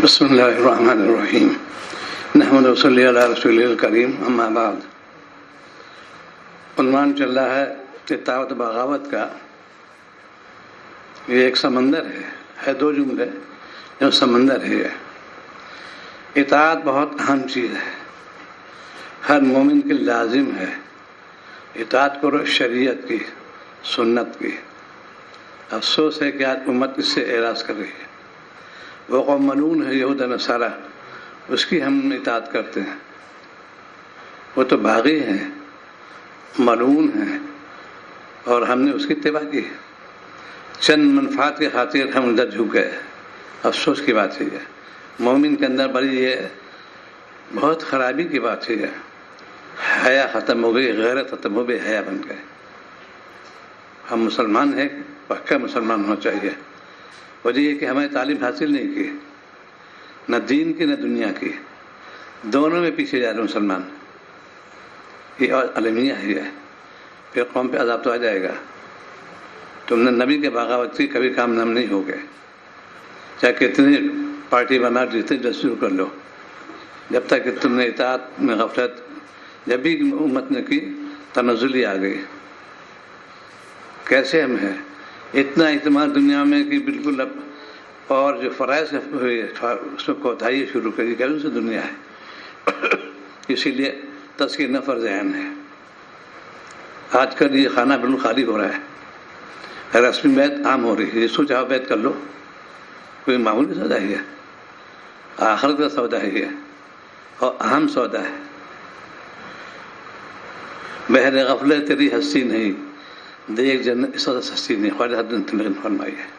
بسم اللہ الرحمن الرحیم نحمد و صلی علی رسول الکریم اما بعد۔ عنوان چل رہا ہے اطاعت بغاوت کا۔ یہ ایک سمندر ہے دو جملے، جو سمندر ہے۔ اطاعت بہت اہم چیز ہے، ہر مومن کی لازم ہے اطاعت کرو، شریعت کی، سنت کی۔ افسوس ہے کہ آج امت اس سے اعراض کر رہی ہے۔ وہ قوم ملعون ہے یہود نصارہ، اس کی ہم اطاعت کرتے ہیں۔ وہ تو باغی ہیں، ملعون ہیں، اور ہم نے اس کی اتباع کی۔ چند منفعات کی خاطر ہم ادھر جھک گئے۔ افسوس کی بات ہے، مومن کے اندر بڑی یہ بہت خرابی کی بات ہے۔ حیا ختم ہو گئی، غیرت ختم ہو گئی، حیا بن گئے۔ ہم مسلمان ہیں، پکا مسلمان ہونا چاہیے۔ وجہ یہ کہ ہمیں تعلیم حاصل نہیں کی، نہ دین کی نہ دنیا کی، دونوں میں پیچھے جا رہے مسلمان۔ یہ المیہ ہے، پھر قوم پہ عذاب تو آ جائے گا۔ تم نے نبی کے بغاوت کی، کبھی کامیاب نہیں ہوگے، چاہے کتنی پارٹی بنا جتنے جلد شروع کر لو۔ جب تک کہ تم نے اطاعت میں غفلت جب بھی امت نے کی، تنزلی آ گئی۔ کیسے ہم ہیں؟ اتنا اعتماد دنیا میں کہ بالکل اب، اور جو فرائض ہوئی اس میں کوتاہی شروع کری، کیسے سے دنیا ہے۔ اسی لیے تزکیہ نفس ذہن ہے۔ آج کل یہ خانہ بالکل خالی ہو رہا ہے، رسمی بیعت عام ہو رہی ہے۔ جس کو چاہو بیعت کر لو، کوئی معمولی سودا ہی ہے، آخرت کا سودا ہی ہے، اور اہم سودا ہے۔ بہر غفلت تیری ہستی نہیں، دیکھ جنت اس وقت ہستی نہیں، خواجہ حضرت نے فرمائی ہے۔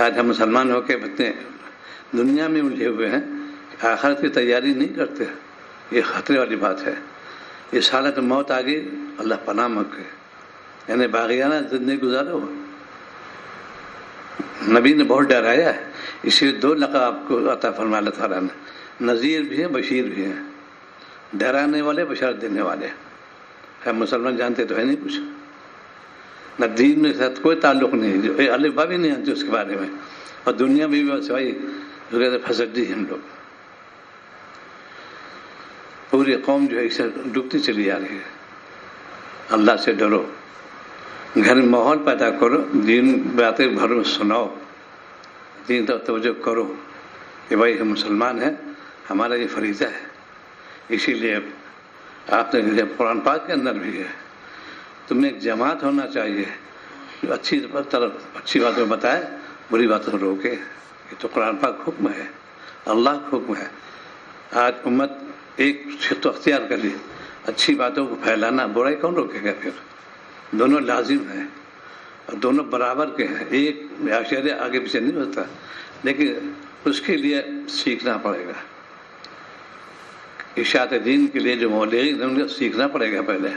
آج ہم مسلمان ہو کے اتنے دنیا میں الجھے ہوئے ہیں کہ آخرت کی تیاری نہیں کرتے۔ یہ خطرے والی بات ہے۔ اس حالت میں موت آ گئی، اللہ پناہ مکے، یعنی باغیانہ زندگی گزارو۔ نبی نے بہت ڈرایا ہے، اسی لیے دو لقب آپ کو عطا فرمایا اللہ تعالیٰ نے، نذیر بھی ہے، بشیر بھی ہے۔ ڈرانے والے، بشارت دینے والے۔ ہم مسلمان جانتے تو ہے نہیں کچھ، نہ دین میں ساتھ کوئی تعلق نہیں، جو الف با بھی نہیں جانتے اس کے بارے میں، اور دنیا میں بھی سوائے پھسڈی ہم لوگ۔ پوری قوم جو ہے اسے ڈوبتی چلی آ رہی ہے۔ اللہ سے ڈرو، گھر میں ماحول پیدا کرو، دین باتیں گھر میں سناؤ، دین تو توجہ کرو کہ بھائی ہم مسلمان ہیں، ہمارا یہ فریضہ ہے۔ اسی لیے آپ نے قرآن پاک کے اندر بھی ہے، تمہیں ایک جماعت ہونا چاہیے جو اچھی طرف اچھی باتوں میں بتائے، بری باتوں کو روکے۔ یہ تو قرآن پاک حکم ہے، اللہ کا حکم ہے۔ آج امت ایک شق اختیار کر لی، اچھی باتوں کو پھیلانا، برائی کون روکے گا؟ پھر دونوں لازم ہیں اور دونوں برابر کے ہیں، ایک معاشرے آگے پیچھے نہیں ہوتا، لیکن اس کے لیے سیکھنا پڑے گا۔ اشاعت دین کے لیے جو مولوی سیکھنا پڑے گا پہلے،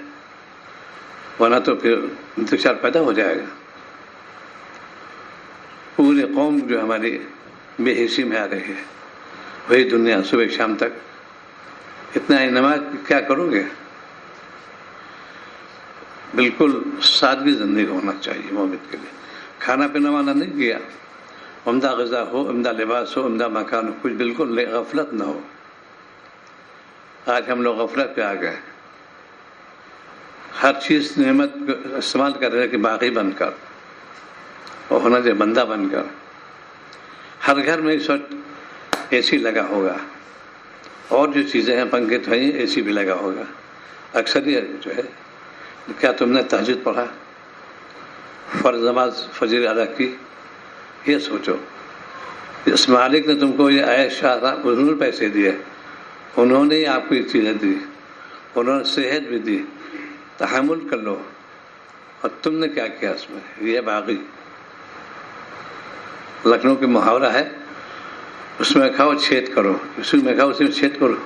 ورنہ تو پھر انتشار پیدا ہو جائے گا۔ پوری قوم جو ہماری بے حسی میں آ رہی ہے، وہی دنیا صبح شام تک۔ اتنا انما کیا کرو گے؟ بالکل سادگی زندگی ہونا چاہیے مومن کے لیے۔ کھانا پینا والا نہیں کیا، عمدہ غذا ہو، عمدہ لباس ہو، عمدہ مکان ہو، کچھ بالکل غفلت نہ ہو۔ آج ہم لوگ غفلت پہ آ گئے، ہر چیز نعمت کو استعمال کر رہے کہ باغی بن کر، اور ہونا چاہیے بندہ بن کر۔ ہر گھر میں اس وقت اے سی لگا ہوگا، اور جو چیزیں ہیں پنکھے تو ہیں، اے سی بھی لگا ہوگا۔ اکثر یہ جو ہے، کیا تم نے تہجد پڑھا، فرض نماز فجر ادا کی؟ یہ سوچو، اس مالک نے تم کو یہ عیش آرام، انہوں نے پیسے دیے، انہوں نے آپ کو یہ چیزیں دی، انہوں نے صحت بھی دی، تحمل کر لو، اور تم نے کیا کیا اس میں؟ یہ باغی۔ لکھنؤ کے محاورہ ہے، اس میں کھاؤ چھید کرو، اسی میں کھاؤ اسی میں چھید کرو۔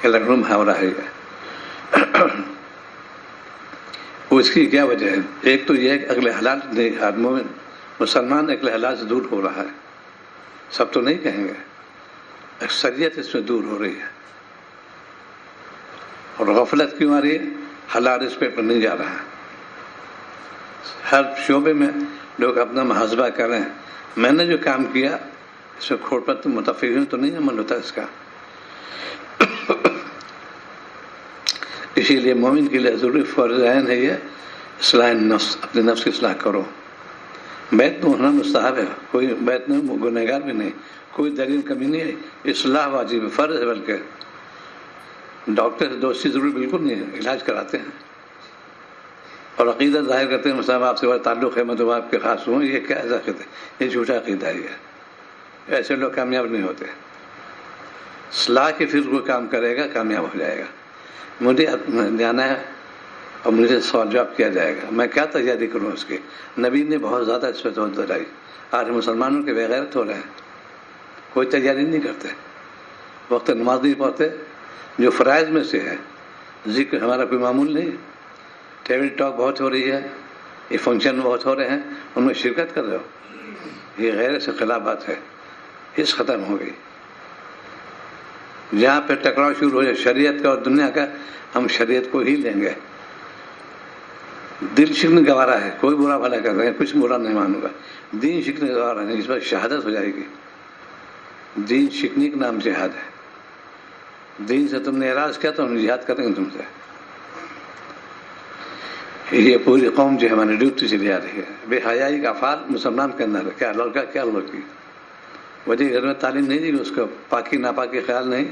یہ لکھنؤ محاورہ ہے۔ اس کی کیا وجہ ہے؟ ایک تو یہ ہے کہ اگلے حالات نہیں، آدمی مسلمان اگلے حالات سے دور ہو رہا ہے۔ سب تو نہیں کہیں گے، اکثریت اس میں دور ہو رہی ہے۔ اور غفلت کیوں آ رہی ہے؟ حلال اس پہ نہیں جا رہا ہے۔ ہر شعبے میں لوگ اپنا محاسبہ کریں، میں نے جو کام کیا اس میں کھوٹ پر متفقین تو نہیں عمل ہوتا اس کا. اسی لیے مومن کے لیے ضروری فرض عین ہے یہ اصلاح نفس، اپنے نفس کی اصلاح کرو. بیت میں ہونا مستحب ہے، کوئی بیت نہیں، گنہگار بھی نہیں، کوئی دلیل کمی نہیں ہے. اصلاح واجب فرض ہے، بلکہ ڈاکٹر سے دوستی ضروری بالکل نہیں ہے، علاج کراتے ہیں اور عقیدہ ظاہر کرتے ہیں مثلا آپ سے بڑا تعلق ہے، میں تو آپ کے خاص ہوں. یہ کیا ایسا عقیدہ ہے؟ یہ جھوٹا عقیدہ ہے. ایسے لوگ کامیاب نہیں ہوتے. اصلاح کی فکر کوئی کام کرے گا کامیاب ہو جائے گا. مجھے جانا ہے اور مجھے سوال جواب کیا جائے گا، میں کیا تیاری کروں اس کی؟ نبی نے بہت زیادہ اس پہ توجہ دلائی. آج مسلمانوں کے بغیرت ہو رہے ہیں، کوئی تیاری نہیں کرتے، وقت نماز نہیں پڑھتے. جو فرائض میں سے ہے ذکر ہمارا کوئی معمول نہیں. ٹیبل ٹاک بہت ہو رہی ہے، یہ فنکشن بہت ہو رہے ہیں، ان میں شرکت کر رہے ہو، یہ غیر سے خلاف بات ہے. اس ختم ہو گئی. جہاں پہ ٹکراؤ شروع ہو جائے شریعت کا اور دنیا کا، ہم شریعت کو ہی لیں گے. دل شکن گوارا ہے، کوئی برا بھلا کر رہے ہیں، کچھ برا نہیں مانوں گا. دین شکن گوارا نہیں، اس پر شہادت ہو جائے گی. دین شکنی کا نام جہاد ہے. دین سے تم نے اعراض کیا تو ہم جہاد کریں گے تم سے. یہ پوری قوم جو ہے ہماری ڈیوٹی چلی آ رہی ہے. بے حیائی کا افعال مسلمان کے اندر ہے، کیا لڑکا کیا لڑکی. وجہ گھر میں تعلیم نہیں دی، اس کو پاکی ناپاکی خیال نہیں،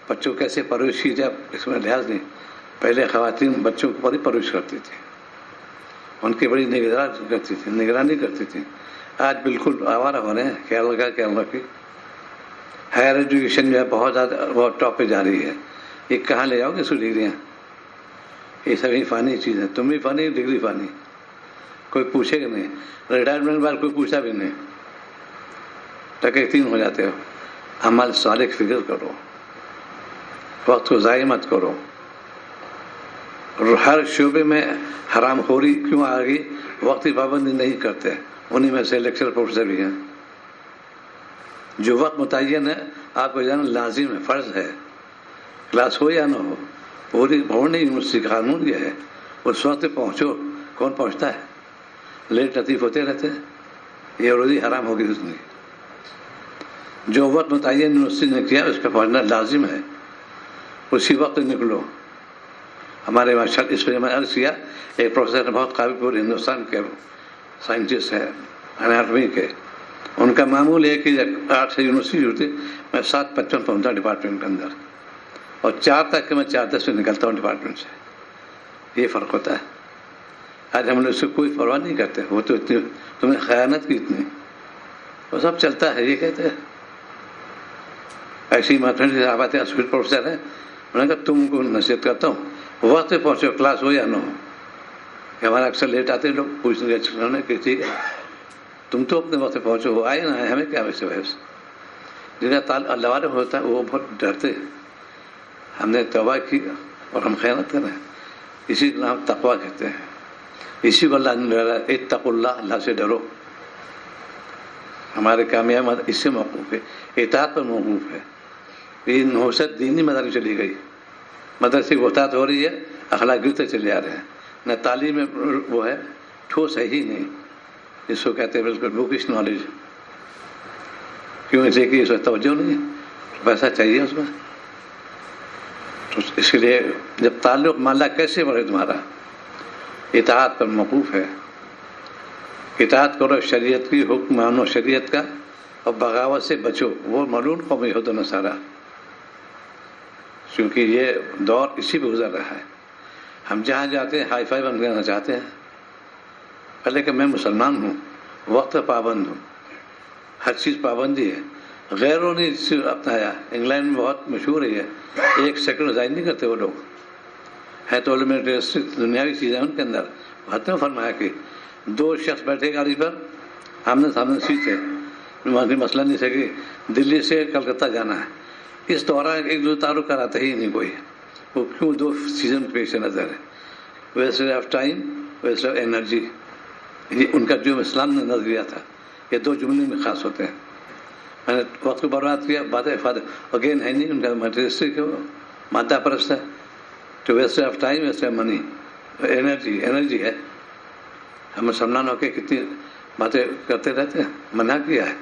بچوں کیسے پرورش کی جائے اس میں لحاظ نہیں. پہلے خواتین بچوں کو بڑی پرورش کرتی تھی، ان کی بڑی نگرانی کرتی تھی. آج بالکل آوارہ ہو رہے ہیں، کیا لڑکا کیا لڑکی. ہائر ایجوکیشن جو ہے بہت زیادہ بہت ٹاپ پہ جا رہی ہے. یہ کہاں لے جاؤ گے سو ڈگریاں؟ یہ سبھی فانی چیز ہے. تم بھی فانی، ڈگری فانی، کوئی پوچھے گا نہیں. ریٹائرمنٹ کے بعد کوئی پوچھتا بھی نہیں. تین ہو جاتے ہو. عمل صالح کی فکر کرو، وقت کو ضائع مت کرو. ہر شعبے میں حرام خوری کیوں آ گئی؟ وقتی پابندی نہیں کرتے. انہی میں سے لیکچر پروفیسر بھی ہیں. جو وقت متعین ہے آپ کو جانا لازم ہے، فرض ہے. کلاس ہو یا نہ ہو، پوری بھون یونیورسٹی کا قانون یہ ہے اس وقت پہنچو. کون پہنچتا ہے؟ لیٹ لطیف ہوتے رہتے ہیں. یہ روزی حرام ہوگی اس نے. جو وقت متعین یونیورسٹی نے کیا اس پہ پہنچنا لازم ہے. اسی وقت نکلو. ہمارے وہاں اس پہ میں عرض کیا، ایک پروفیسر بہت قابل پورے ہندوستان کے سائنٹسٹ ہے اناٹمی کے. ان کا معمول ہے کہ 8 سے یونیورسٹی ہوتی، میں 7:55 پہنچتا ڈپارٹمنٹ کے اندر، اور 4 تک کہ میں 4:10 میں نکلتا ہوں ڈپارٹمنٹ سے. یہ فرق ہوتا ہے. آج ہم لوگ اس سے کوئی پرواہ نہیں کرتے. وہ تو اتنی تمہیں خیانت کی اتنی، وہ سب چلتا ہے. یہ کہتے ہیں ایسی میتھمیٹکس آپ آتے ہیں، اسپیڈ پروفیسر ہیں، انہوں نے کہا تم کو نصیحت کرتا ہوں وقت پہ پہنچو، کلاس ہو یا نہ ہو. ہمارا اکثر لیٹ آتے ہیں لوگ، پوچھنے کہ ٹھیک ہے تم تو اپنے وقت پہ پہنچو، وہ آئے نہ آئے ہمیں کیا ویسے بحث. جن کا اللہ والے ہوتا ہے وہ بہت ڈرتے ہیں. ہم نے توبہ کی اور ہم خیانت کر رہے ہیں. اسی کو ہم تقویٰ کہتے ہیں. اسی کو اللہ نے ڈرایا، اتقوا اللہ، اللہ سے ڈرو. ہمارے کامیاب اس سے موقوف ہے، اطاعت پر موقوف ہے. یہ نوست دینی مدارس چلی گئی، مدرسے کی اطاعت ہو رہی ہے، اخلاق گرتے چلے آ رہے ہیں. نہ تعلیم میں وہ ہے، ٹھوس ہے ہی نہیں. اس کو کہتے ہیں بالکل بکش نالج. کیوں؟ اسے کہ اس میں توجہ نہیں ہے، پیسہ چاہیے اس میں. اس کے لیے جب تعلق مالا کیسے بڑھے تمہارا؟ اطاعت پر موقوف ہے. اطاعت کرو شریعت کی، حکم مانو شریعت کا، اور بغاوت سے بچو. وہ ملعون قوم یہود و نصارہ، کیونکہ یہ دور اسی پہ گزر رہا ہے. ہم جہاں جاتے ہیں ہائی فائی بن کرنا چاہتے ہیں. پہلے کہ میں مسلمان ہوں، وقت پابند ہوں، ہر چیز پابندی ہے. غیروں نے اس سے اپنایا. انگلینڈ میں بہت مشہور ہے یہ، 1 سیکنڈ ضائع نہیں کرتے وہ لوگ. ہے تو دنیاوی چیزیں ان کے اندر. حضرت نے فرمایا کہ 2 شخص بیٹھے گاڑی پر، آمنے سامنے سیٹ ہے، وہاں کی مسئلہ نہیں کہ دلی سے کلکتہ جانا ہے. اس دوران ایک دوسرے تعارف کراتا ہی نہیں کوئی. وہ کیوں؟ 2 سیزن پیش نظر ہے. Waste of time, waste of energy. یہ ان کا جو اسلام نے نظریہ تھا، یہ 2 جملے میں خاص ہوتے ہیں. میں نے وقت کو برباد کیا، بات افادہ اگین ہے نہیں. ان کا مٹیریسٹک ہے، مادہ پرست ہے. تو waste of time, waste of money. Energy ہے. ہم مسلمان ہو کے کتنی باتیں کرتے رہتے ہیں. منع کیا ہے.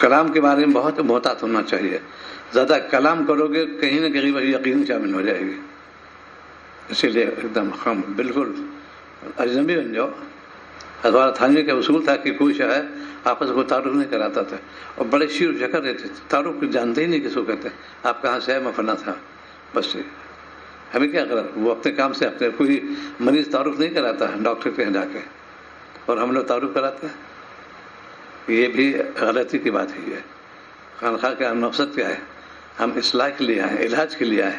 کلام کے بارے میں بہت محتاط ہونا چاہیے. زیادہ کلام کرو گے کہیں نہ کہیں وہی یقین شامل ہو جائے گی. اسی لیے ایک دم ہم بالکل اجنبی بن جاؤ. حضرت تھانوی کا اصول تھا کہ کوئی شاعر آپس کو تعارف نہیں کراتا تھا اور بڑے شیر و شکر رہتے تھے. تعارف کو جانتے ہی نہیں کس کو کہتے ہیں. آپ کہاں سے ہے؟ میں فلاں تھا. بس ہمیں کیا کرا؟ وہ اپنے کام سے اپنے کوئی مریض تعارف نہیں کراتا ڈاکٹر کے یہاں جا کے، اور ہم لوگ تعارف کراتے ہیں. یہ بھی غلطی کی بات ہے. خانقاہ کا مقصد کیا ہے؟ ہم اصلاح کے لیے آئے، علاج کے لیے آئے.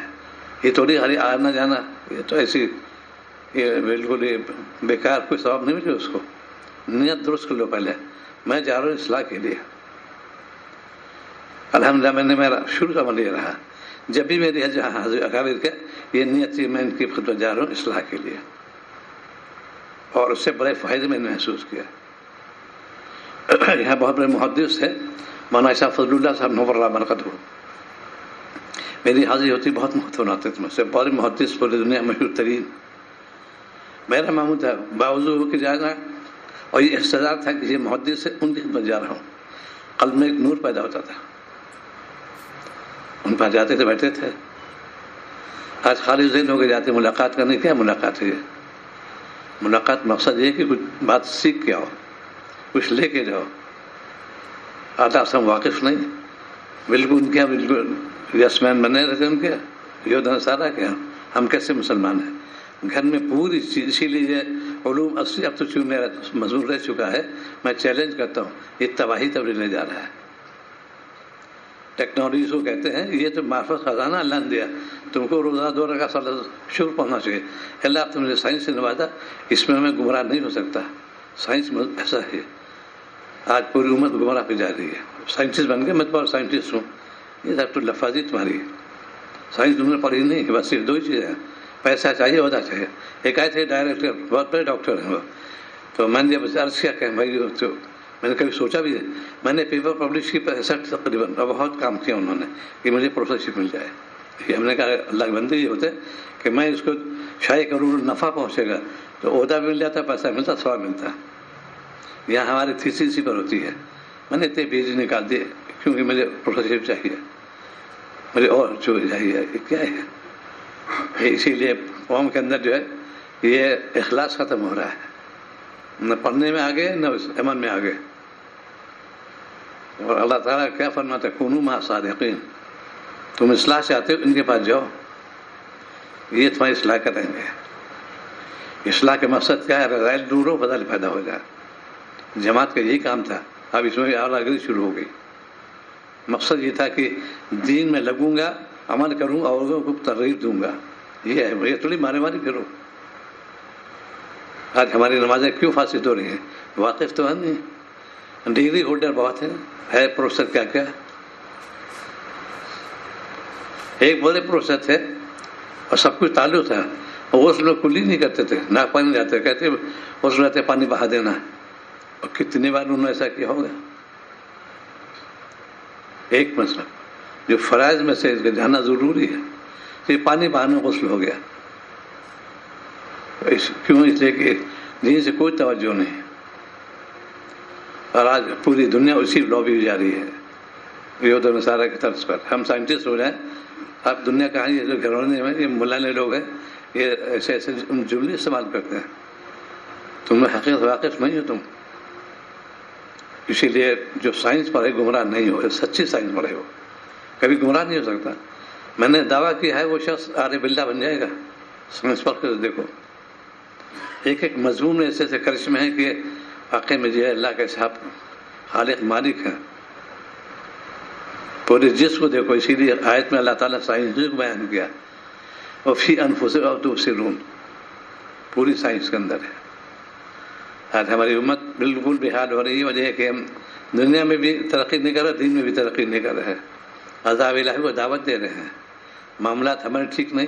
یہ تھوڑی ہری آنا جانا، یہ تو ایسی یہ بالکل یہ بیکار، کوئی ثواب نہیں ملے اس کو. نیت درست کر لو پہلے. میں جا رہا ہوں اصلاح کے لیے. الحمدللہ میں نے میرا شروع سے عمل یہ رہا، جب بھی میری اکابر کے یہ نیت تھی میں ان کی خدمت جا رہا ہوں اصلاح کے لیے، اور اس سے بڑے فائدے میں نے محسوس کیا. یہاں بہت بڑے محدث تھے مولانا شاہ فضل اللہ صاحب نور اللہ برکت ہو. میری حاضری ہوتی بہت محترم آتے تھے، مجھ سے بڑے محدث پوری دنیا مشہور ترین. میرا معمول تھا باوضو ہو کے جانا، اور یہ احساس تھا کہ یہ محدث سے ان کی خدمت جا رہا ہوں. قلب میں ایک نور پیدا ہوتا تھا. ان پاس جاتے تھے، بیٹھتے تھے. آج خالی ذہن ہو کے جاتے ملاقات کرنے. کیا ملاقات ہے؟ ملاقات مقصد یہ کہ کچھ بات سیکھ کے آؤ، کچھ لے کے جاؤ. آداب سے ہم واقف نہیں. بالکل ان کے بالکل یسمین بنے رہتے ان کے یودھن سارا کے. ہم کیسے مسلمان ہیں؟ گھر میں پوری چیز. اسی لیے علوم اصلی اب تو چون میرا مضمون رہ چکا ہے. میں چیلنج کرتا ہوں، یہ تباہی طرف لے جا رہا ہے. ٹیکنالوجی کو کہتے ہیں یہ تو معرفت خزانہ اللہ نے دیا. تم کو روزانہ 2 رکعت صلاۃ شروع پڑھنا چاہیے. اللہ تم نے سائنس سے نوازا، اس میں گمراہ نہیں ہو سکتا. سائنس میں ایسا ہے. آج پوری امت گمراہ پہ جا رہی ہے. سائنٹسٹ بن گئے، میں تو سائنٹسٹ ہوں. یہ ڈاکٹر لفاظی تمہاری سائنس تم نے پڑھی نہیں. بس صرف 2 ہی چیزیں ہیں، پیسہ چاہیے، عہدہ چاہیے. ایک آئے تھے ڈائریکٹر، بہت بڑے ڈاکٹر ہیں وہ. تو میں نے جب عرض کیا کہ بھائی تو میں نے کبھی سوچا بھی نہیں. میں نے پیپر پبلش کی 65 تقریباً، اور بہت کام کیا انہوں نے کہ مجھے پروفیسرشپ مل جائے. یہ ہم نے کہا اللہ کے بندے یہ ہوتے کہ میں اس کو شائع کروں، نفع پہنچے گا تو عہدہ بھی مل جاتا، پیسہ ملتا، ثواب ملتا. یہاں ہماری تھیسس اسی پر ہوتی ہے. میں نے اتنے پیج نکال دیے کیونکہ مجھے پروفیسرشپ چاہیے، مجھے اور جو چاہیے. یہ کیا ہے؟ اسی لیے قوم کے اندر جو ہے یہ اخلاص ختم ہو رہا ہے. نہ پڑھنے میں آگے، نہ عمل میں آگے. اور اللہ تعالیٰ کیا فرماتا ہے؟ کونوا مع صادقین. تم اصلاح چاہتے ہو، ان کے پاس جاؤ، یہ تمہاری اصلاح کریں گے. اصلاح کے مقصد کیا ہے؟ رذائل دور ہو، فضائل پیدا ہو جائے. جماعت کا یہی کام تھا. اب اس میں اعلیٰ گری شروع ہو گئی. مقصد یہ تھا کہ دین میں لگوں گا، عمل کروں، اوروں کو ترغیب دوں گا. یہ ہے. یہ تھوڑی مارے ماری پھرو. آج ہماری نمازیں کیوں فاسد ہو رہی ہیں؟ واقف تو ہے نہیں. ڈگری ہولڈر بہت ہیں، ہے پروفیسر کیا کیا. ایک بڑے پروفیسر تھے اور سب کچھ تعلق تھا، اور اس لوگ کلی نہیں کرتے تھے، ناک پانی جاتے، کہتے اس رہتے پانی بہا دینا. اور کتنی بار انہوں نے ایسا کیا ہوگا. ایک مسئلہ جو فرائض میں سے جانا ضروری ہے، کہ پانی بہانے غسل ہو گیا. کیوں؟ اس لیے کہ دین سے کوئی توجہ نہیں. اور آج پوری دنیا اسی لابی جا رہی ہے یہود و نصارہ کی طرز پر. ہم سائنٹسٹ ہو رہے ہیں. اب دنیا کہاں یہ جو گھرونے میں یہ ملانے لوگ ہیں، یہ ایسے ایسے جملے استعمال کرتے ہیں. تم حقیقت واقف نہیں ہو تم. اسی لیے جو سائنس پڑھے گمراہ نہیں ہو، سچی سائنس پڑھے ہو، کبھی گمراہ نہیں ہو سکتا. میں نے دعویٰ کیا ہے وہ شخص عارف باللہ بن جائے گا. سائنس پڑھ کے دیکھو. ایک ایک مضمون میں ایسے ایسے کرشمے ہیں کہ واقعی میں جو ہے اللہ کے صاحب خالق مالک ہے. پورے جسم کو دیکھو. اسی لیے آیت میں اللہ تعالیٰ سائنس کو بیان کیا، وفی انفسکم تبصرون. پوری سائنس کے اندر ہے. آج ہماری امت بالکل بے حال ہو رہی ہے. وجہ ہے کہ ہم دنیا میں بھی ترقی نہیں کر رہے، دین میں بھی ترقی نہیں کر رہے. عذاب الہی کو دعوت دے رہے ہیں. معاملات ہمارے ٹھیک نہیں،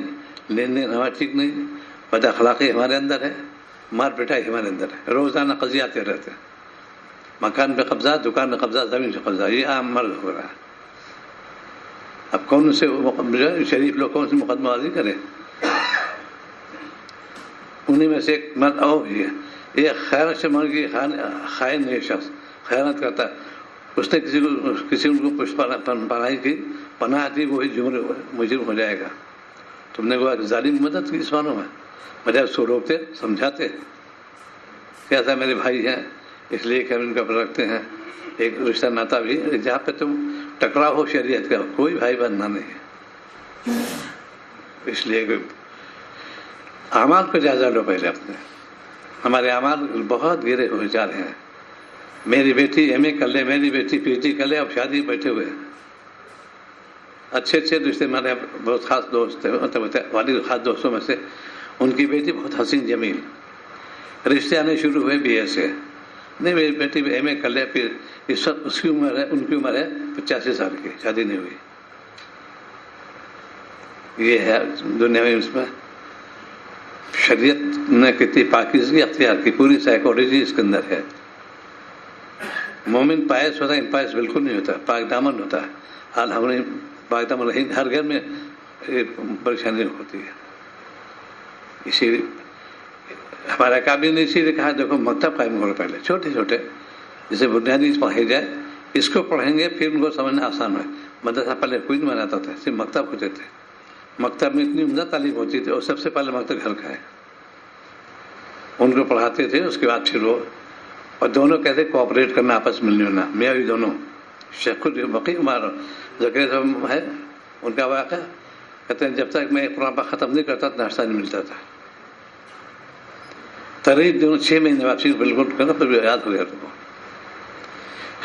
لین دین ہمارا ٹھیک نہیں، بد اخلاقی ہمارے اندر ہے، مار پٹائی ہمارے اندر ہے. روزانہ قضیاتے رہتے ہیں. مکان پہ قبضہ، دکان پہ قبضہ، زمین پہ قبضہ. یہ عام مرض ہو رہا ہے. اب کون سے شریف لوگ کون سے مقدمہ بازی کرے؟ انہیں میں سے ایک مرد اور بھی ہے. یہ خیانت سے مر گئی. خائن یہ شخص خیانت کرتا ہے. اس نے کسی ان کو پناہی کی، پناہ دی، وہی مجرم ہو جائے گا. تم نے وہ ظالم مدد کی اس معنوں میں، بجائے اس کو روکتے سمجھاتے کہ ایسا میرے بھائی ہیں اس لیے کہ ہم ان کا رکھتے ہیں ایک رشتہ ناتا بھی. جہاں پہ تم ٹکراؤ ہو شریعت کا، کوئی بھائی بننا نہیں ہے. اس لیے کہ اعمال کو جائزہ لو پہلے اپنے. ہمارے اعمال بہت گرے ہوئے جا رہے ہیں. میری بیٹی ایم اے کر لے، میری بیٹی پی ایچ ڈی کر لے، اب شادی بیٹھے ہوئے ہیں. اچھے رشتے ہمارے بہت خاص دوست ہیں، والد خاص دوستوں میں سے ان کی بیٹی بہت حسین جمیل، رشتے آنے شروع ہوئے بی اے سے. نہیں میری بیٹی بھی ایم اے کر لے، پھر اس وقت اس کی عمر ہے، ان کی عمر ہے 85 سال کی، شادی نہیں ہوئی. یہ ہے دنیا میں. اس میں شریعت نے کتنی پاکیزگی اختیار کی، پوری سائیکالوجی اس کے اندر ہے. مومن پائس ہوتا ہے، امپائس بالکل نہیں ہوتا، پاک دامن ہوتا ہے. حال ہم نے پاک دامن نہیں، ہر گھر میں پریشانی ہوتی ہے. اسی ہمارا کابل نے اسی لیے کہا دیکھو مکتب قائم کرو پہلے، چھوٹے چھوٹے جسے بنیادی پڑھائی جائے. اس کو پڑھیں گے پھر ان کو سمجھنا آسان ہے. مدرسہ پہلے کوئی نہیں بناتا تھا، صرف مکتب ہوتے تھے. مکتب میں اتنی عمدہ تعلیم ہوتی تھی، اور سب سے پہلے مکتب گھر کا ہے. ان کو پڑھاتے تھے، اس کے بعد پھر وہ، اور دونوں کہتے کوآپریٹ کرنا، آپس ملنے ہونا، میاں بھی دونوں. شیخ بقی عمر ذکر صاحب ہے، ان کا واقعہ کہتے ہیں جب تک میں قرآن پاک ختم نہیں کرتا ناشتہ نہیں ملتا تھا. تقریب دونوں 6 مہینے واپسی بالکل کرنا، پھر یاد ہو گیا تم کو.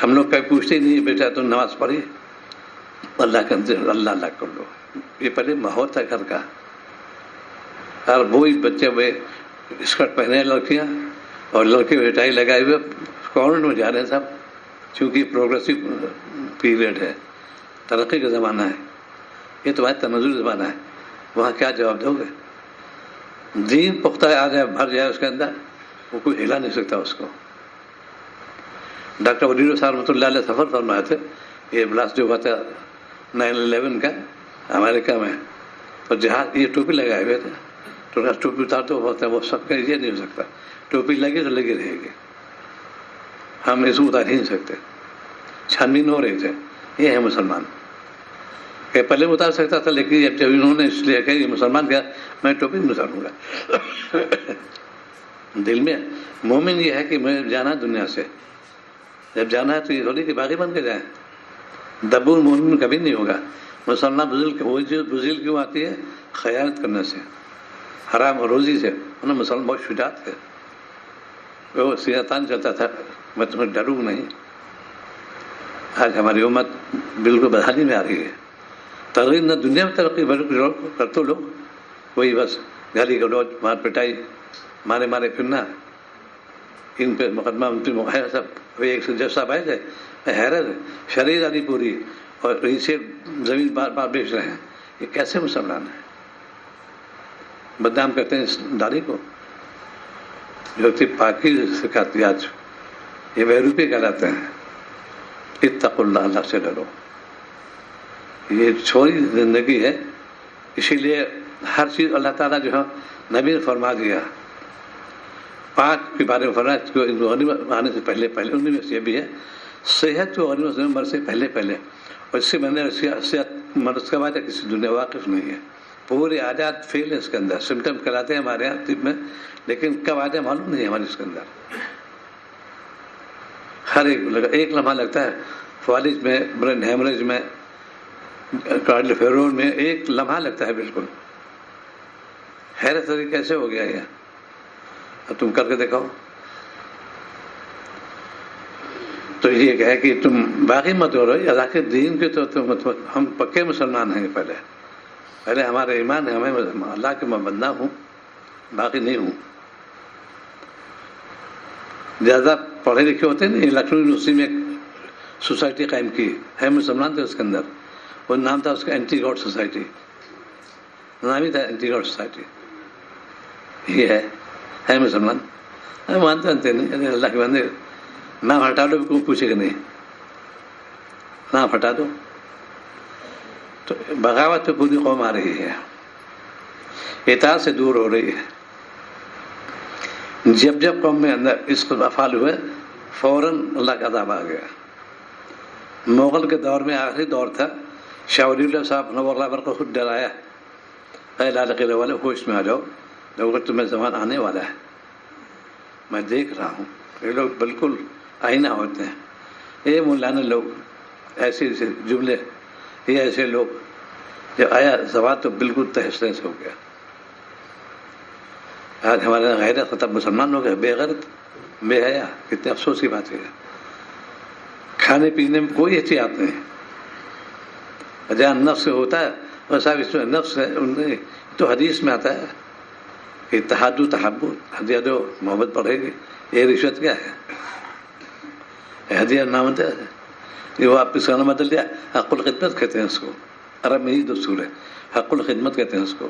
ہم لوگ کبھی پوچھتے ہی نہیں بیٹا تم نماز پڑھی، اللہ کا اللہ اللہ کر لو. یہ پہلے ماحول تھا گھر کا. اور وہی بچے ہوئے اسکرٹ پہنے لڑکیاں، اور لڑکے ہٹائی لگائے ہوئے کانوینٹ میں جا رہے ہیں سب، چونکہ پروگریسو پیریڈ ہے، ترقی کا زمانہ ہے. یہ تمہارا تنزل زمانہ ہے، وہاں کیا جواب دو گے؟ دین پختہ آ جائے، بھر جائے اس کے اندر، وہ کوئی ہلا نہیں سکتا اس کو. ڈاکٹر ولی صاحب رحمۃ اللہ علیہ سفر فرمائے تھے، یہ بلاسٹ جو ہوا تھا 9/11 کا امریکہ میں، اور جہاز یہ ٹوپی لگائے ہوئے تھے، تو ٹوپی اتار تو ہوتا ہے وہ سب کا یہ نہیں ہو سکتا. ٹوپی لگے تو لگی رہے گی، ہم اس کو اتار ہی نہیں سکتے. چھانبین ہو رہے تھے. یہ ہے مسلمان کہ پہلے اتار سکتا تھا، لیکن جب انہوں نے اس لیے کہ یہ مسلمان کیا، میں ٹوپی نہیں اتاروں گا. دل میں مومن یہ ہے کہ میں جانا دنیا سے، جب جانا ہے تو یہ تھوڑی کہ باقی بن کے جائیں. دبور مومن کبھی نہیں ہوگا. مسلمان بزل کیوں آتی ہے؟ خیانت کرنے سے، حرام اور روزی سے. انہیں مسلمان بہت شجاعت ہے. وہ سیاستان چلتا تھا، میں تمہیں ڈروں نہیں. آج ہماری امت بالکل بدحالی میں آ رہی ہے. ترغیب نہ دنیا میں ترقی کرتے لوگ، وہی بس گالی گلوچ، مار پٹائی، مارے پھرنا، ان پہ مقدمہ ان پہ مقاہر سب. ایک جج صاحب آئے تھے، حیرت ہے، شرعی داری پوری، اور اسے زمین بار بار بیچ رہے ہیں. یہ کیسے مسلمان ہیں؟ بدنام کرتے ہیں اس داری کو جو پاکی سکھاتی. آج یہ بہروپی کہلاتے ہیں. اتقوا اللہ، اللہ سے ڈرو. یہ چھوڑی زندگی ہے. اسی لیے ہر چیز اللہ تعالیٰ جو ہے نبی نے فرما دیا. پاک کے بارے میں فرمایا آنے سے پہلے ان میں سے یہ بھی ہے صحت جو عمر سے پہلے، اور اس سے میں نے صحت مرض کا بات ہے کسی دنیا واقف نہیں ہے. پورے عادات فیل ہے اس کے اندر، سمٹم کراتے ہیں ہمارے یہاں طب میں، لیکن کب آتے معلوم نہیں ہے ہمارے اس کے اندر. ہر ایک لمحہ لگتا ہے، فالج میں، برین ہیمریج میں، کارڈیو فیرون میں، ایک لمحہ لگتا ہے بالکل. حیرت ہے کیسے ہو گیا یہ. اب تم کر کے دکھاؤ. تو یہ کہ ہے کہ تم باقی مت ہو رہے اللہ کے دین کے. تو ہم پکے مسلمان ہیں. پہلے ہمارے ایمان ہے، ہمیں اللہ کے میں بندہ ہوں، باقی نہیں ہوں. زیادہ پڑھے لکھے ہوتے نہیں. لکھنؤ یونیورسٹی میں سوسائٹی قائم کی ہے، مسلمان تھے اس کے اندر. وہ نام تھا اس کا اینٹی گاڈ سوسائٹی، نام ہی تھا اینٹی گاڈ سوسائٹی. یہ ہے مسلمان. مانتے نہیں اللہ کے بندے. نام ہٹا دو کوئی پوچھے گا نہیں، نام ہٹا دو. تو بغاوت پہ پوری قوم آ رہی ہے، اطاعت سے دور ہو رہی ہے. جب قوم میں اندر اس کو افعال ہوئے، فوراً اللہ کا عذاب آ گیا. مغل کے دور میں آخری دور تھا، شاہ ولی اللہ صاحب نور اللہ کو خود ڈرایا، اے لال قلعے والے ہوش میں آ جاؤ، لوگوں تمہیں زمان آنے والا ہے، میں دیکھ رہا ہوں۔ یہ لوگ بالکل آئینہ ہوتے ہیں، یہ مولانا لوگ ایسے جملے، یہ ایسے لوگ جب آیا زبان تو بالکل تہس نہس ہو گیا۔ آج ہمارے غیرت ختم، مسلمان ہو گئے، بے غیرت بے حیا، کتنے افسوس کی بات ہے۔ کھانے پینے میں کوئی احتیاط نہیں، جہاں نفس ہوتا ہے ویسا اس میں نفس ہے، تو حدیث میں آتا ہے کہ اتحاد تحبو، ہدیہ دو محبت بڑھے گی۔ یہ رشوت کیا ہے؟ ہدیہ نام ہے، یہ وہ آپ کا نام بدل دیا، حق الخدمت کہتے ہیں اس کو، عرب میں ہی دستور ہے، حق الخدمت کہتے ہیں اس کو،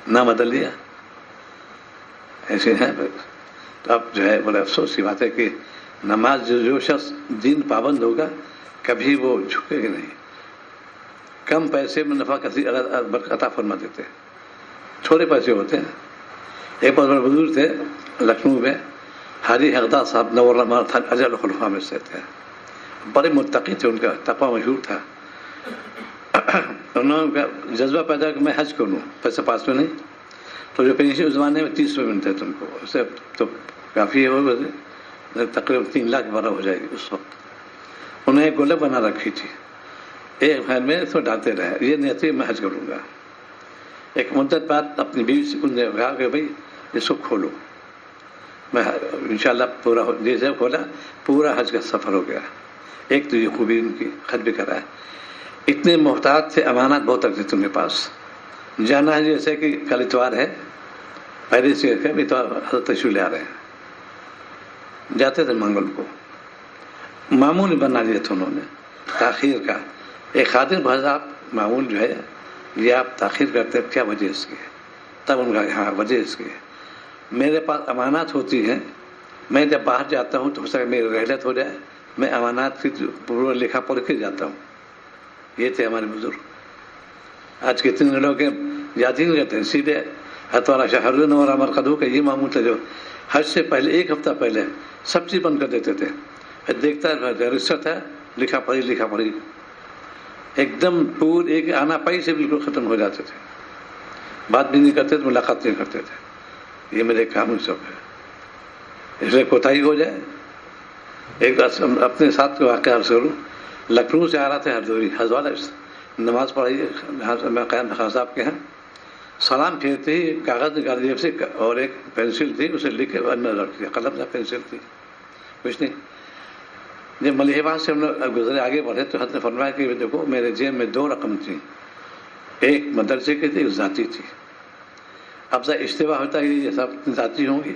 نام بدل دیا، ایسے ہیں۔ تو اب جو ہے بڑے افسوس کی بات ہے کہ نماز جو شخص دین پابند ہوگا کبھی وہ جھکے گا نہیں۔ کم پیسے میں نفع کثیر برکت عطا فرما دیتے ہیں، تھوڑے پیسے ہوتے ہیں۔ ایک بہت بڑے بزرگ تھے لکھنؤ میں، حاجی حقدار صاحب نور اللہ اجل الخلفاء میں سے تھے، بڑے متقی تھے، ان کا تقوی مشہور تھا۔ انہوں نے جذبہ پیدا کہ میں حج کروں، پیسے پاس میں نہیں، تو جو پینشن اس زمانے میں 30 روپے ملتے تھے ان کو، اس سے تو کافی ہے، تقریباً 3 لاکھ بارہ ہو جائے گی اس وقت۔ انہیں ایک گولک بنا رکھی تھی، ایک خیر میں اس میں ڈالتے رہے، یہ نیت میں حج کروں گا۔ ایک مدت بعد اپنی بیوی سے انہوں نے کہا کہ بھائی اس کو کھولو، میں انشاءاللہ پورا جیسے کھولا پورا حج کا سفر ہو گیا۔ ایک تو یہ خوبی ان کی، حج بھی کرا ہے، اتنے محتاط تھے، امانات بہت رکھتے تھے ان کے پاس۔ جانا ہے جیسے کہ کل اتوار ہے، پہلے سے اتوار حضرت تشریف لے آ رہے ہیں، جاتے تھے منگل کو، معمول بنا دیا تھا انہوں نے تاخیر کا۔ ایک خادم صاحب معمول جو ہے یہ آپ تاخیر کرتے ہیں، کیا وجہ اس کی ہے؟ تب ان کا ہاں وجہ اس کی ہے، میرے پاس امانات ہوتی ہیں، میں جب باہر جاتا ہوں تو ہو سکتا ہے میری رحلت ہو جائے، میں امانات کی پورا لکھا پڑھ کے جاتا ہوں۔ یہ تھے ہمارے بزرگ۔ آج کتنے لوگ یاد ہی نہیں رہتے ہیں، سیدھے ہتوالا شہر اور امر قدو کا یہ معمول تھا، جو حج سے پہلے ایک ہفتہ پہلے سب چیز بند کر دیتے تھے۔ دیکھتا ہے رشوت ہے، لکھا پڑھی ایک دم پورے ایک آنا پائی سے بالکل ختم ہو جاتے تھے، بات بھی نہیں کرتے تھے، ملاقات نہیں کرتے تھے۔ یہ میرے کام سب ہے، اس میں کوتاہی ہو جائے۔ ایک اپنے ساتھ کے واقعہ عرض کروں، لکھنؤ سے آ رہا تھا ہردوئی، ہزوالہ نماز پڑھائی میں قیام خان صاحب کے ہیں، سلام پھیرتے ہی کاغذ نکال دیا سے، اور ایک پینسل تھی اسے لکھ کے میں رکھ دیا، قلم تھا پینسل تھی، کچھ نہیں۔ جب ملیحباد سے ہم لوگ گزرے آگے بڑھے تو حضرت نے فرمایا کہ دیکھو میرے جیب میں 2 رقم تھیں، ایک مدرسے کی تھی، ایک ذاتی تھی۔ اب سے اشتباہ ہوتا ہے یہ سب ذاتی ہوں گی،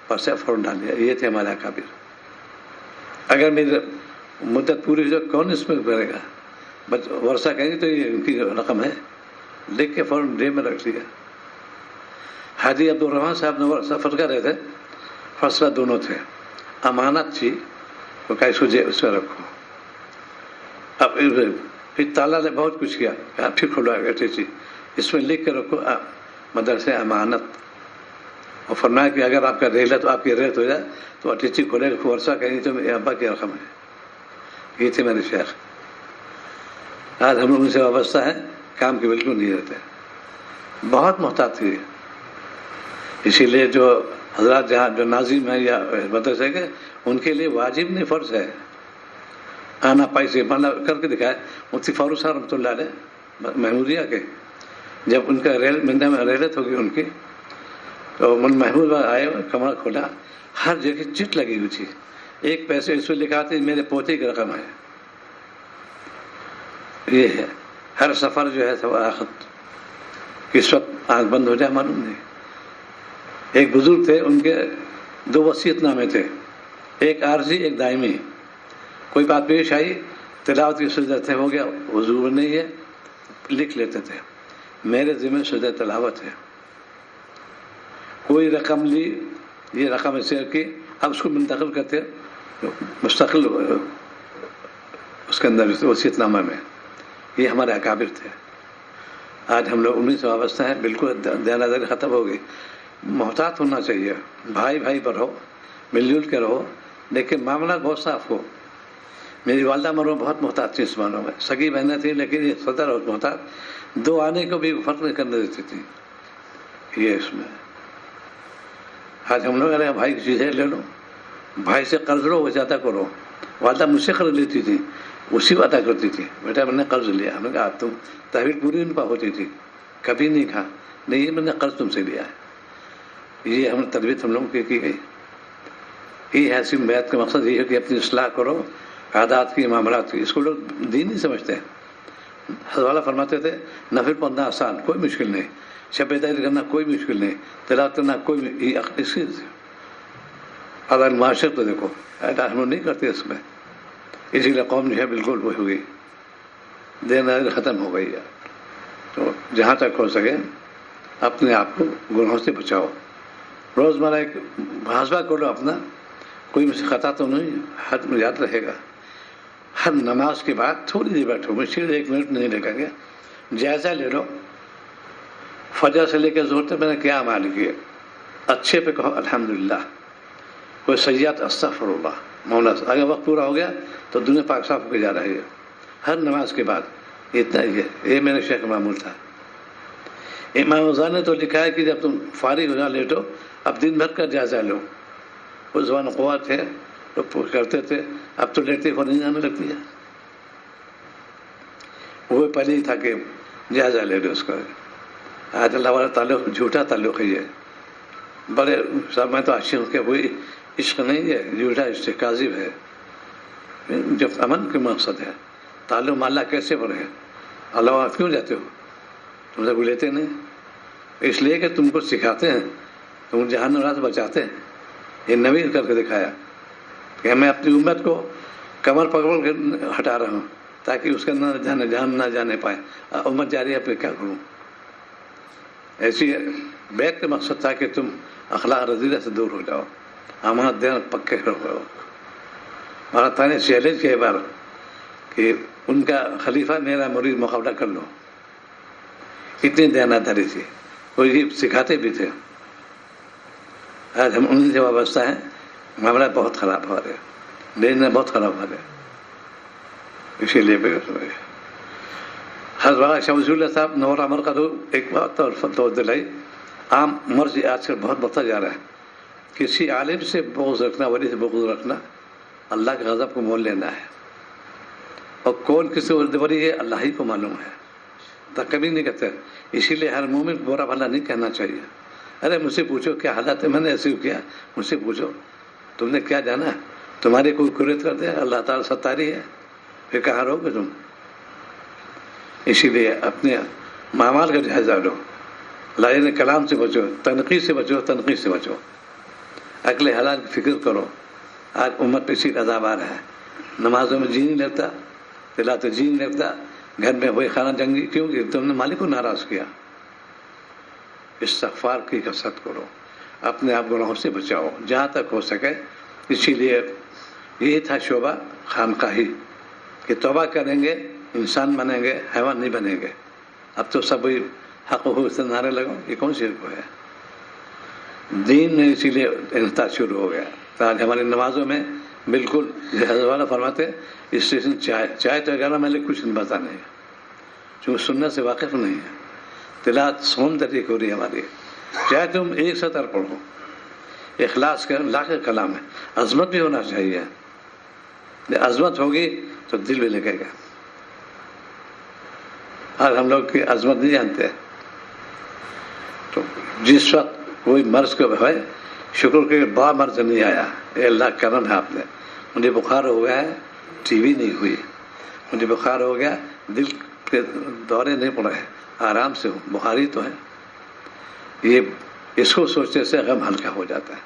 پر سے فوراً ڈال دیا۔ یہ تھے ہمارے اکابر۔ اگر میری مدت پوری ہو جائے کون اس میں کرے گا؟ بس ورثہ کہیں گے تو یہ ان کی رقم ہے، لکھ کے فوراً جیب میں رکھ دیا۔ حاجی عبدالرحمان صاحب نے سفر کر رہے تھے، فیصلہ دونوں تھے، امانت تھی تو کہ اس میں رکھو۔ اب پھر تالا نے بہت کچھ کیا، پھر کھلوا بیٹھے تھی، اس میں لکھ کے رکھو مدرسے امانت۔ اور فرمایا کہ اگر آپ کا ریلت آپ کی ریت ہو جائے تو اٹیچی کھولے ورثہ کہیں تو میرے ابا کی رقم ہے۔ یہ تھے میرے شیخ۔ آج ہم لوگ ان سے وابستہ ہیں، کام کے بالکل نہیں رہتے، بہت محتاط تھی۔ اسی لیے جو حضرات جہاں جو ناظم ہیں یا مدرسے کے، ان کے لیے واجب نہیں فرض ہے آنا پائی سے کر کے دکھائے۔ مفتی فاروق صاحب رحمۃ اللہ علیہ محمودیہ کے، جب ان کا ریلت ہوگی ان کی تو من محمود آئے، کمرہ کھولا، ہر جگہ چٹ لگی ہوئی تھی، ایک پیسے اس میں لکھا تھا میرے پوتے کی رقم ہے۔ یہ ہے ہر سفر جو ہے آخت کس وقت آنکھ بند ہو جائے معلوم نہیں۔ ایک بزرگ تھے، ان کے 2 وصیت نامے تھے، ایک عارضی ایک دائمی۔ کوئی بات پیش آئی، تلاوت کی سجدہ ہو گیا، حضور نہیں ہے، لکھ لیتے تھے میرے ذمہ سجدہ تلاوت ہے۔ کوئی رقم لی، یہ رقم ایسے کی، اب اس کو منتقل کرتے مستقل اس کے اندر وصیت نامہ میں۔ یہ ہمارے اکابر تھے۔ آج ہم لوگ انہیں سے وابستہ ہیں، بالکل دیانتداری ختم ہو گئی۔ محتاط ہونا چاہیے، بھائی بھائی پر ہو، مل جل کے رہو، لیکن معاملہ بہت صاف ہو۔ میری والدہ مرحوم بہت محتاط تھی اس معنوں میں، سگی بہنیں تھیں لیکن یہ صدر اور محتاط، دو آنے کو بھی فرق نہیں کرنے دیتی تھی. یہ اس میں آج ہم لوگ ارے بھائی کی چیزیں لے لو، بھائی سے قرض لو وہ زیادہ کرو. والدہ مجھ سے قرض لیتی تھی، اسی وعدہ کرتی تھی بیٹا میں نے قرض لیا. ہم نے کہا تم تحویل پوری ان پر ہوتی تھی، کبھی نہیں کہا نہیں میں نے قرض تم سے لیا ہے. یہ ہم تربیت ہم لوگوں کی گئی. یہ ایسی بیعت کا مقصد یہ ہے کہ اپنی اصلاح کرو، عادات کی، معاملات کی. اس کو لوگ دین نہیں سمجھتے. حضرت والا فرماتے تھے نفل پڑھنا آسان، کوئی مشکل نہیں، شب بیداری کرنا کوئی مشکل نہیں، تلاوت کرنا کوئی اگر معاشرت تو دیکھو ہم لوگ نہیں کرتے اس میں. اسی لیے قوم جو ہے بالکل وہ ہو گئی، دین ختم ہو گئی ہے. تو جہاں تک ہو سکے اپنے آپ کو گناہوں سے بچاؤ. روزمرہ ایک محاسبہ کرو اپنا، کوئی مجھ سے خطا تو نہیں، حد میں یاد رہے گا. ہر نماز کے بعد تھوڑی دیر بیٹھو، مشکل 1 منٹ نہیں لگیں گے، جائزہ لے لو. فجر سے لے کے ظہر تک میں نے کیا اعمال کیے، اچھے پہ کہو الحمدللہ، کوئی سیئات استغفر اللہ مولا. اگر وقت پورا ہو گیا تو دنیا پاک صاف ہو کے جا رہی ہے. ہر نماز کے بعد اتنا ہی ہے. یہ میرے شیخ کا معمول تھا. امام غزالی نے تو لکھا ہے کہ جب تم فارغ ہو جا لیٹو، اب دن بھر کا جائزہ لو. اس زبان قوت ہے لوگ کرتے تھے، اب تو لیٹتے کو نہیں آنے لگتی ہے. وہ پہلے ہی تھا کہ جائزہ لے لو اس کا. آج اللہ والا تعلق جھوٹا تعلق ہے. یہ بڑے صاحب میں تو عاشق کہ وہی عشق نہیں ہے، جھوٹا عشق کاذب ہے. جب امن کے مقصد ہے تعلق میں اللہ کیسے بڑھے؟ اللہ آپ کیوں جاتے ہو؟ تم سے لیتے نہیں، اس لیے کہ تم کو سکھاتے ہیں، تم جہان رات بچاتے ہیں. یہ نبی کر کے دکھایا کہ میں اپنی امت کو کمر پکڑ کے ہٹا رہا ہوں تاکہ اس کا جان نہ جانے پائے. امت جاری ہے پہ کیا کروں؟ ایسی بیت کا مقصد تھا کہ تم اخلاق رذیلہ سے دور ہو جاؤ، امانت دینا پکے رہو. مولانا تعالیٰ نے چیلنج کیا بار کہ ان کا خلیفہ میرا مرید مقابلہ کر لو. اتنی دیانتداری تھی، وہ یہ سکھاتے بھی تھے. آج ہم ان سے وابستہ ہیں، معاملہ بہت خراب ہو رہے، دین بہت خراب ہو رہے. اسی لیے حضرت شاہ ولی اللہ صاحب نور عمر کا ایک بات اور فتویٰ دلائی. عام مرض آج کل بہت بڑھتا جا رہا ہے. کسی عالم سے بغض رکھنا، ولی سے بغض رکھنا اللہ کے غضب کو مول لینا ہے. اور کون کسی ولی ہے اللہ ہی کو معلوم ہے، تو کبھی نہیں کہتے. اسی لیے ہر مومن برا بھلا نہیں کہنا چاہیے. ارے مجھ سے پوچھو کیا حالات ہے، میں نے ایسے کیا، مجھ سے پوچھو تم نے کیا جانا ہے. تمہاری کوئی قرت کر دے، اللہ تعالیٰ ستاری ہے، پھر کہاں رہو گے تم. اسی لیے اپنے معاملات کا جائزہ لو. لائن کلام سے بچو، تنقید سے بچو، تنقید سے بچو. عقل حلال کی فکر کرو. آج امت پہ اسی عذاب آ رہا ہے. نمازوں میں جی نہیں لگتا، تلاوت جی نہیں لگتا، گھر میں وہی خانہ جنگی. کیوں کہ تم نے مالک کو ناراض کیا. استغفار کی کثرت کرو، اپنے آپ گناہوں سے بچاؤ جہاں تک ہو سکے. اسی لیے یہی تھا شعبہ خانقاہی کہ توبہ کریں گے، انسان بنیں گے، حیوان نہیں بنیں گے. اب تو سب حق ہو سے نعرے لگو، یہ کون سی حق ہے؟ دین میں اسی لیے انحطاط شروع ہو گیا. آج ہماری نمازوں میں بالکل حضرت والا فرماتے اسٹیشن چائے تو اگر میں نے کچھ نہیں بتا نہیں، چونکہ سنت سے واقف نہیں ہے. تلاوت سون طریق ہو رہی ہے ہماری. چاہے تم ایک سطر پڑھو، اخلاص کا لا کے کلام ہے. عظمت بھی ہونا چاہیے. عظمت ہوگی تو دل بھی لگے گا. آج ہم لوگ کی عظمت نہیں جانتے. تو جس وقت کوئی مرض کو ہے شکر کہ بڑا مرض نہیں آیا، اے اللہ کرم ہے آپ نے. مجھے بخار ہو گیا ہے، ٹی وی نہیں ہوئی. مجھے بخار ہو گیا، دل کے دورے نہیں پڑے، آرام سے ہوں، بخاری تو ہے. یہ اس کو سوچنے سے غم ہلکا ہو جاتا ہے.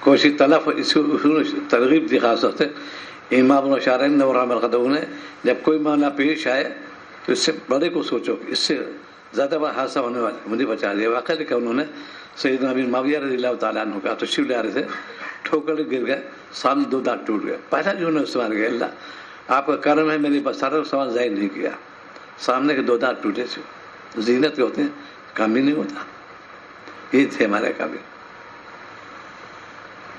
کوشش تلف اس کو ترغیب دکھا سکتے. امام شارین نے اور مرقدو نے جب کوئی معاملہ پیش آئے تو اس سے بڑے کو سوچو، اس سے زیادہ بڑا حادثہ ہونے والا، مجھے بچا دیا. واقعہ لکھا انہوں نے سیدنا ابن معاویہ رضی اللہ تعالیٰ عنہ کا. تو شیو لے آ رہے تھے، ٹھوکر گر گئے، سامنے 2 دانت ٹوٹ گئے. پہلا جو انہوں نے سوال کیا اللہ آپ کا کرم ہے میری بسارت سوال ظاہر نہیں کیا. سامنے کے 2 دانت ٹوٹے تھے، زینت کے ہوتے ہیں، کام بھی نہیں ہوتا. یہ تھے ہمارے قابل.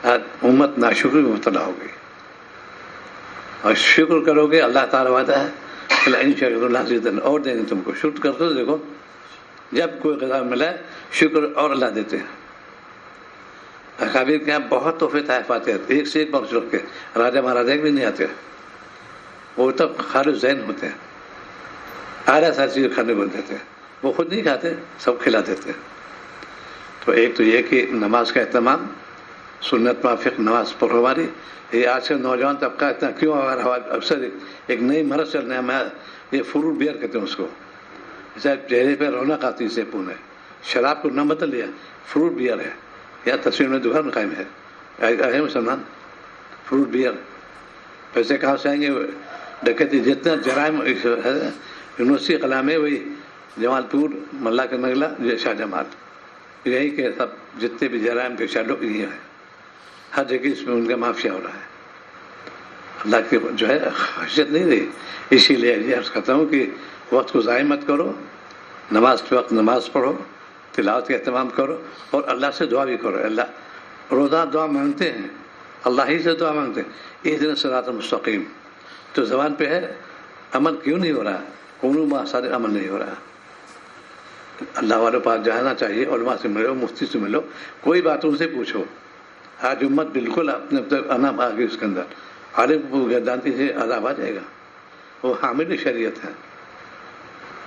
آج امت ناشکری میں مبتلا ہو گئی. اور شکر کرو گے اللہ تعالیٰ وعدہ ہے کہ ان شاء اللہ اور دیں گے تم کو. شکر کرتے ہو دیکھو جب کوئی غذا ملا شکر اور اللہ دیتے ہیں. اکابر کے یہاں بہت تحفے تحائف آتے ہیں, ایک سے ایک بخش رکھ کے, راجا مہاراجا بھی نہیں آتے, وہ تب خالص ذہن ہوتے ہیں, آدھا ساری چیزیں کھانے کو دیتے ہیں, وہ خود نہیں کھاتے سب کھلا دیتے ہیں. تو ایک تو یہ کہ نماز کا اہتمام, سنت موافق نماز پڑھو ہماری. یہ آج کا نوجوان طبقہ اتنا کیوں اکثر ایک نئی مرض چل رہا ہے, یہ فروٹ بیئر کہتے ہیں اس کو, جیسے چہرے پہ رونق آتی سے پونے. شراب کو نہ بدل لیا, فروٹ بیئر ہے, یا تصویر میں دکان قائم ہے مسلمان. فروٹ بیئر پیسے کہاں سے آئیں گے؟ ڈکیتی جتنا جرائم یونیورسٹی قلعہ میں وہی جمال پور ملا کے نگلا شاہ جمال, یہی کہ سب جتنے بھی جرائم پیشہ لوگ یہ ہیں, ہر جگہ اس میں ان کا مافیا ہو رہا ہے. اللہ کی جو ہے خشیت نہیں رہی. اسی لیے یہ عرض کرتا ہوں کہ وقت کو ضائع مت کرو, نماز کے وقت نماز پڑھو, تلاوت کا اہتمام کرو, اور اللہ سے دعا بھی کرو. اللہ روزہ دعا مانگتے ہیں, اللہ ہی سے دعا مانگتے ہیں, اہدنا الصراط المستقیم. تو زبان پہ ہے, عمل کیوں نہیں ہو رہا؟ قولوا ما صادق, عمل نہیں ہو رہا. اللہ والوں پاس جانا چاہیے, علماء سے ملو, مفتی سے ملو, کوئی بات ان سے پوچھو. آج امت بالکل اپنے انام آ گئی اس کے اندر, عالم کو گردانتی سے عذاب آ جائے گا. وہ حامل شریعت ہے.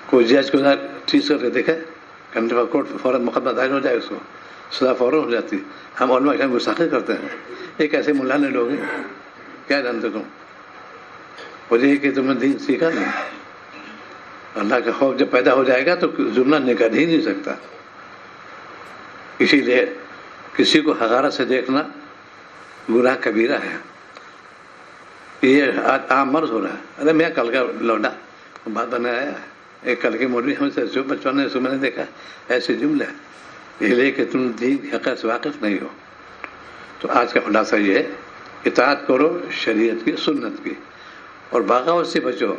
کوئی جج کو چیز کر کے دیکھے کنٹرول کورٹ فوراً مقدمہ دائر ہو جائے, اس کو سزا فوراً ہو جاتی. ہم علماء کرام گستاخی کرتے ہیں. ایک ایسے ملانے لوگ ہیں, کیا جانتے تم؟ وجہ یہ کہ تم نے دین سیکھا نہیں. اللہ کا خوف جب پیدا ہو جائے گا تو جملہ نکل ہی نہیں سکتا. اسی لیے کسی کو حقارت سے دیکھنا گناہ کبیرہ ہے. یہ آج عام مرض ہو رہا ہے. ارے میں کل کا لوٹا بات بنایا, ایک کل کے مولوی ہم سے جو بچوں نے میں نے دیکھا ایسے جملے, یہ لے کہ تم دین کی حقیقت سے واقف نہیں ہو. تو آج کا خلاصہ یہ ہے, اطاعت کرو شریعت کی, سنت کی, اور بغاوت سے بچو.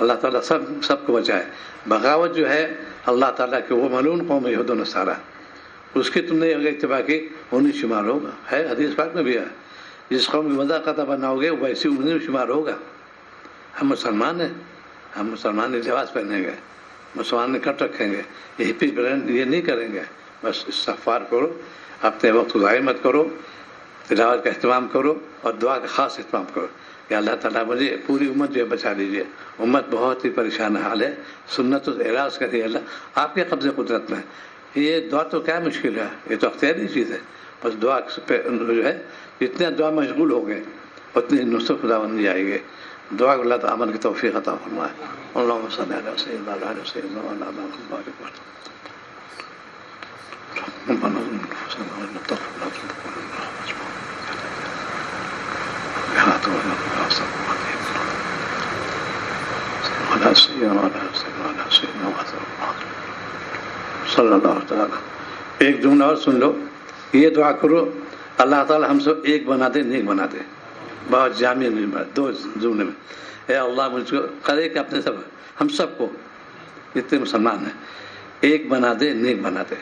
اللہ تعالیٰ سب کو بچائے. بغاوت جو ہے اللہ تعالیٰ کے وہ ملعون قوم یہود و نصارہ, اس کی تم نے اگر اتباع کی انہیں شمار ہوگا. ہے حدیث پاک میں بھی ہے, جس قوم کی مزہ قطع بناؤ گے ویسی انہیں شمار ہوگا. ہم مسلمان ہیں, ہم مسلمان لباس پہنیں گے, مسلمان کٹ رکھیں گے, یہ ہپی برینڈ یہ نہیں کریں گے. بس استغفار کرو, اپنے وقت ضائع مت کرو, تلاوت کا اہتمام کرو, اور دعا کا خاص اہتمام کرو کہ اللہ تعالیٰ مجھے پوری امت جو ہے بچا لیجیے. امت بہت ہی پریشان حال ہے. سنت و اعراض کریے, اللہ آپ کے قبضے قدرت میں. یہ دعا تو کیا مشکل ہے, یہ تو اختیاری چیز ہے. بس دعا پہ جو ہے جتنے دعا مشغول ہو گئے اتنی نصرت خدا بن جائے گی. دعا کو اللہ تعالیٰ عمل کی توفیق عطا فرمائے. اللہم صلی علی سیدنا علی سیدنا صلی اللہ تعالیٰ. ایک جملہ اور سن لو, یہ دعا کرو اللہ تعالیٰ ہم سب ایک بنا دے, نیک بنا دے. بہت جامع دو جملے میں, اے اللہ مجھ کو کرے کہ اپنے سب ہم سب کو جتنے مسلمان ہیں ایک بنا دے, نیک بنا دے.